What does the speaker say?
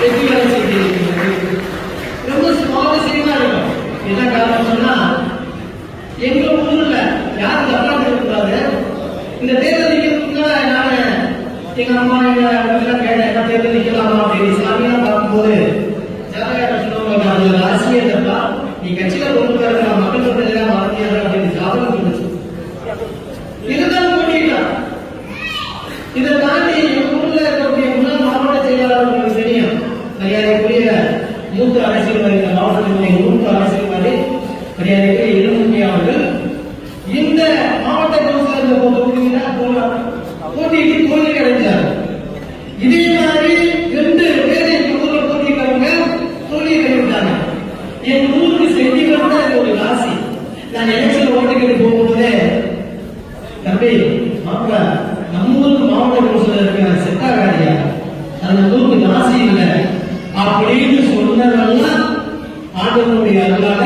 வெற்றி பெற செய்திருக்கிறது. ரொம்ப சுவாரஸ்யமா இருக்கும். என்ன காரணம் சொன்னா, எங்க ஊர்ல யாரும் தப்பா இருக்கக்கூடாது. இந்த தேர்தல் நிக்கிறதுக்குள்ள நானு எங்க அம்மா எங்க கேட்டேன், என்ன தேர்தல் நிக்கலாமா அப்படின்னு. சாமியெல்லாம் பார்க்கும்போது ஜாதகத்தை சொல்லுவாங்க, அது அரசியல் தப்பா, நீ கட்சியில கொண்டு வர மக்கள் தொகையெல்லாம் வாங்கியாரு அப்படின்னு ஜாதகம் சொல்லுச்சு. இதுதான் போட்டிட்டான். இதை தாண்டி ஊர்ல இருக்கக்கூடிய முன்னாள் மாவட்ட செயலாளர் உங்களுக்கு தெரியும், மரியாதைக்குரிய மூத்த அரசியல்வாதி, மாவட்டத்தினுடைய மூத்த அரசியல்வாதி மரியாதைக்குரிய இளமுகி அவர்கள் இந்த மாவட்ட கவுன்சிலர் போட்டிக்கு தோல்வி அடைந்தார். இதே மாதிரி 2 பேர் எங்க ஊர்ல போட்டிட்டவங்க தோல்வி அடைந்தாங்க. என் ஊருக்கு செட்டிகள் தான் ஒரு ராசி. நான் எலெக்ஷன் ஓட்டுக்கிட்டு போகும்போதே, தம்பி மாப்பிள்ள நம்ம ஊருக்கு மாவட்ட கவுன்சிலர் இருக்க செட் ஆகாதியா, அந்த ஊருக்கு ராசி இல்லை அப்படின்னு சொன்னதெல்லாம் ஆண்டவனுடைய அருளால